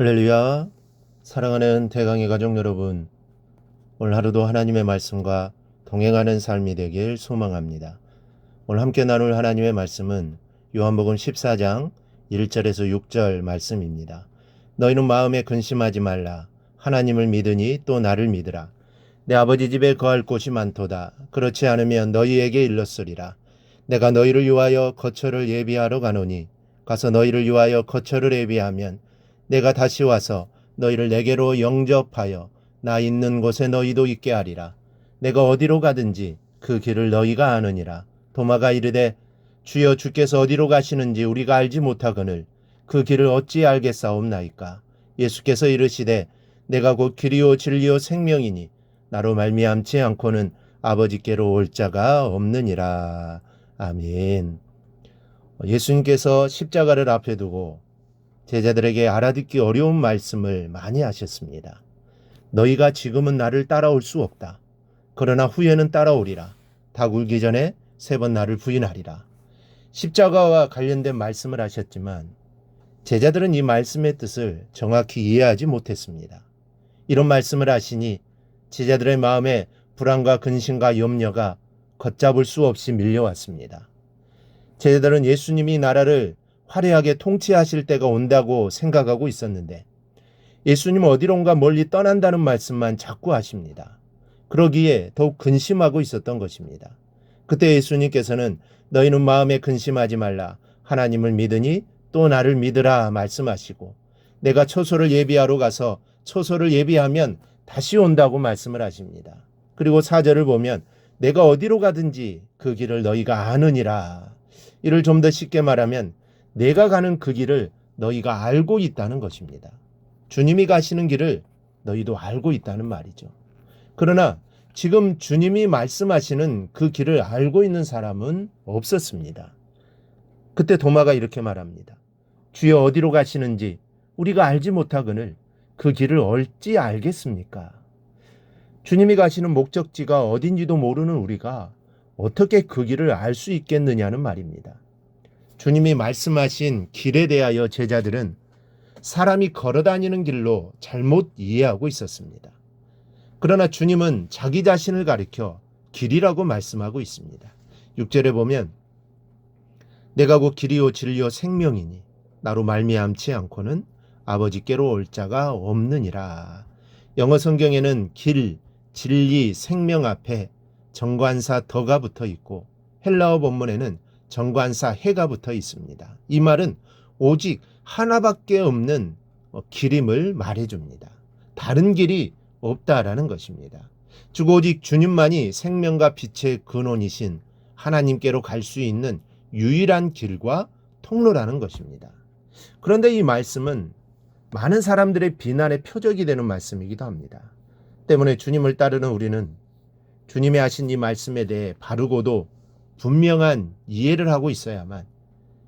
할렐루야. 사랑하는 대강의 가족 여러분, 오늘 하루도 하나님의 말씀과 동행하는 삶이 되길 소망합니다. 오늘 함께 나눌 하나님의 말씀은 요한복음 14장 1절에서 6절 말씀입니다. 너희는 마음에 근심하지 말라. 하나님을 믿으니 또 나를 믿으라. 내 아버지 집에 거할 곳이 많도다. 그렇지 않으면 너희에게 일렀으리라. 내가 너희를 위하여 거처를 예비하러 가노니 가서 너희를 위하여 거처를 예비하면 내가 다시 와서 너희를 내게로 영접하여 나 있는 곳에 너희도 있게 하리라. 내가 어디로 가든지 그 길을 너희가 아느니라. 도마가 이르되 주여 주께서 어디로 가시는지 우리가 알지 못하거늘 그 길을 어찌 알겠사옵나이까. 예수께서 이르시되 내가 곧 길이요 진리요 생명이니 나로 말미암지 않고는 아버지께로 올 자가 없느니라. 아멘. 예수님께서 십자가를 앞에 두고 제자들에게 알아듣기 어려운 말씀을 많이 하셨습니다. 너희가 지금은 나를 따라올 수 없다. 그러나 후에는 따라오리라. 닭 울기 전에 3번 나를 부인하리라. 십자가와 관련된 말씀을 하셨지만 제자들은 이 말씀의 뜻을 정확히 이해하지 못했습니다. 이런 말씀을 하시니 제자들의 마음에 불안과 근심과 염려가 걷잡을 수 없이 밀려왔습니다. 제자들은 예수님이 나라를 화려하게 통치하실 때가 온다고 생각하고 있었는데 예수님은 어디론가 멀리 떠난다는 말씀만 자꾸 하십니다. 그러기에 더욱 근심하고 있었던 것입니다. 그때 예수님께서는 너희는 마음에 근심하지 말라. 하나님을 믿으니 또 나를 믿으라 말씀하시고 내가 처소를 예비하러 가서 처소를 예비하면 다시 온다고 말씀을 하십니다. 그리고 4절을 보면 내가 어디로 가든지 그 길을 너희가 아느니라. 이를 좀 더 쉽게 말하면 내가 가는 그 길을 너희가 알고 있다는 것입니다. 주님이 가시는 길을 너희도 알고 있다는 말이죠. 그러나 지금 주님이 말씀하시는 그 길을 알고 있는 사람은 없었습니다. 그때 도마가 이렇게 말합니다. 주여 어디로 가시는지 우리가 알지 못하거늘 그 길을 어찌 알겠습니까? 주님이 가시는 목적지가 어딘지도 모르는 우리가 어떻게 그 길을 알 수 있겠느냐는 말입니다. 주님이 말씀하신 길에 대하여 제자들은 사람이 걸어다니는 길로 잘못 이해하고 있었습니다. 그러나 주님은 자기 자신을 가리켜 길이라고 말씀하고 있습니다. 6절에 보면 내가 곧 길이요 진리요 생명이니 나로 말미암지 않고는 아버지께로 올 자가 없느니라. 영어 성경에는 길, 진리, 생명 앞에 정관사 더가 붙어 있고 헬라어 본문에는 정관사 해가 붙어 있습니다. 이 말은 오직 하나밖에 없는 길임을 말해줍니다. 다른 길이 없다라는 것입니다. 즉 오직 주님만이 생명과 빛의 근원이신 하나님께로 갈 수 있는 유일한 길과 통로라는 것입니다. 그런데 이 말씀은 많은 사람들의 비난의 표적이 되는 말씀이기도 합니다. 때문에 주님을 따르는 우리는 주님이 하신 이 말씀에 대해 바르고도 분명한 이해를 하고 있어야만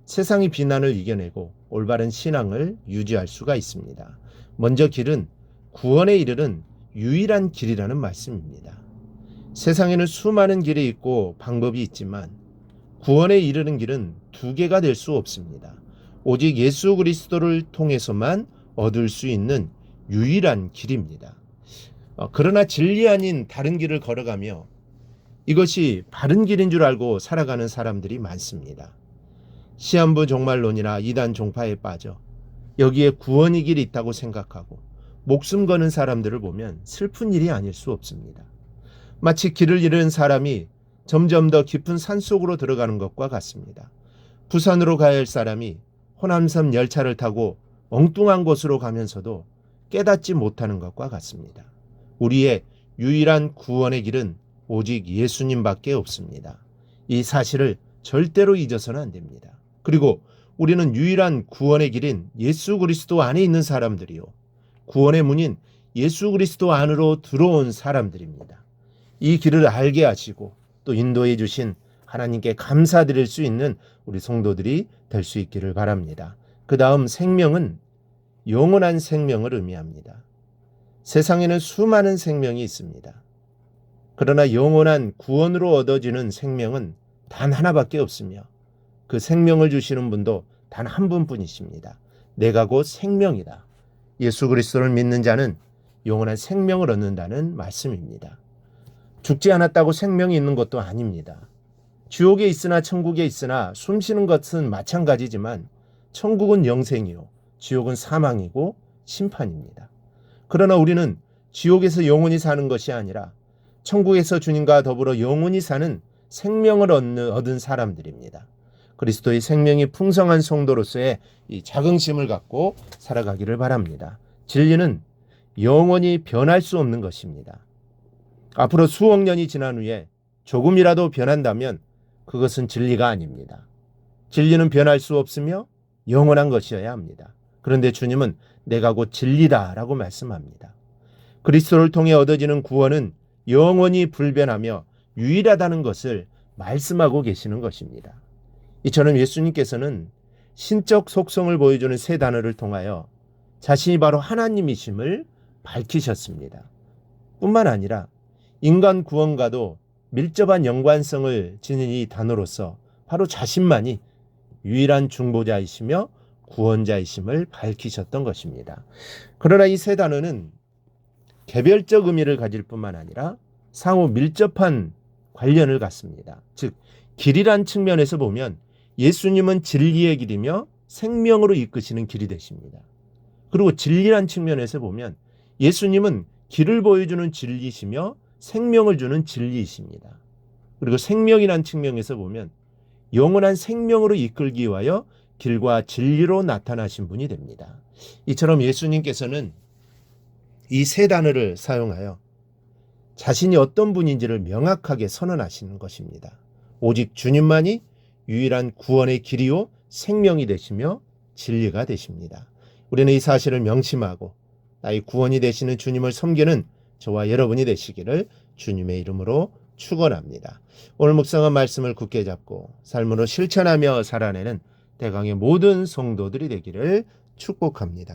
세상의 비난을 이겨내고 올바른 신앙을 유지할 수가 있습니다. 먼저 길은 구원에 이르는 유일한 길이라는 말씀입니다. 세상에는 수많은 길이 있고 방법이 있지만 구원에 이르는 길은 2개가 될 수 없습니다. 오직 예수 그리스도를 통해서만 얻을 수 있는 유일한 길입니다. 그러나 진리 아닌 다른 길을 걸어가며 이것이 바른 길인 줄 알고 살아가는 사람들이 많습니다. 시한부 종말론이나 이단 종파에 빠져 여기에 구원의 길이 있다고 생각하고 목숨 거는 사람들을 보면 슬픈 일이 아닐 수 없습니다. 마치 길을 잃은 사람이 점점 더 깊은 산속으로 들어가는 것과 같습니다. 부산으로 가야 할 사람이 호남선 열차를 타고 엉뚱한 곳으로 가면서도 깨닫지 못하는 것과 같습니다. 우리의 유일한 구원의 길은 오직 예수님밖에 없습니다. 이 사실을 절대로 잊어서는 안 됩니다. 그리고 우리는 유일한 구원의 길인 예수 그리스도 안에 있는 사람들이요. 구원의 문인 예수 그리스도 안으로 들어온 사람들입니다. 이 길을 알게 하시고 또 인도해 주신 하나님께 감사드릴 수 있는 우리 성도들이 될 수 있기를 바랍니다. 그 다음 생명은 영원한 생명을 의미합니다. 세상에는 수많은 생명이 있습니다. 그러나 영원한 구원으로 얻어지는 생명은 단 하나밖에 없으며 그 생명을 주시는 분도 단 한 분뿐이십니다. 내가 곧 생명이다. 예수 그리스도를 믿는 자는 영원한 생명을 얻는다는 말씀입니다. 죽지 않았다고 생명이 있는 것도 아닙니다. 지옥에 있으나 천국에 있으나 숨쉬는 것은 마찬가지지만 천국은 영생이요 지옥은 사망이고 심판입니다. 그러나 우리는 지옥에서 영원히 사는 것이 아니라 천국에서 주님과 더불어 영원히 사는 생명을 얻은 사람들입니다. 그리스도의 생명이 풍성한 성도로서의 이 자긍심을 갖고 살아가기를 바랍니다. 진리는 영원히 변할 수 없는 것입니다. 앞으로 수억 년이 지난 후에 조금이라도 변한다면 그것은 진리가 아닙니다. 진리는 변할 수 없으며 영원한 것이어야 합니다. 그런데 주님은 내가 곧 진리다라고 말씀합니다. 그리스도를 통해 얻어지는 구원은 영원히 불변하며 유일하다는 것을 말씀하고 계시는 것입니다. 이처럼 예수님께서는 신적 속성을 보여주는 세 단어를 통하여 자신이 바로 하나님이심을 밝히셨습니다. 뿐만 아니라 인간 구원과도 밀접한 연관성을 지닌 이 단어로서 바로 자신만이 유일한 중보자이시며 구원자이심을 밝히셨던 것입니다. 그러나 이 세 단어는 개별적 의미를 가질 뿐만 아니라 상호 밀접한 관련을 갖습니다. 즉 길이란 측면에서 보면 예수님은 진리의 길이며 생명으로 이끄시는 길이 되십니다. 그리고 진리란 측면에서 보면 예수님은 길을 보여주는 진리이시며 생명을 주는 진리이십니다. 그리고 생명이란 측면에서 보면 영원한 생명으로 이끌기 위하여 길과 진리로 나타나신 분이 됩니다. 이처럼 예수님께서는 이 세 단어를 사용하여 자신이 어떤 분인지를 명확하게 선언하시는 것입니다. 오직 주님만이 유일한 구원의 길이요 생명이 되시며 진리가 되십니다. 우리는 이 사실을 명심하고 나의 구원이 되시는 주님을 섬기는 저와 여러분이 되시기를 주님의 이름으로 축원합니다. 오늘 묵상한 말씀을 굳게 잡고 삶으로 실천하며 살아내는 대강의 모든 성도들이 되기를 축복합니다.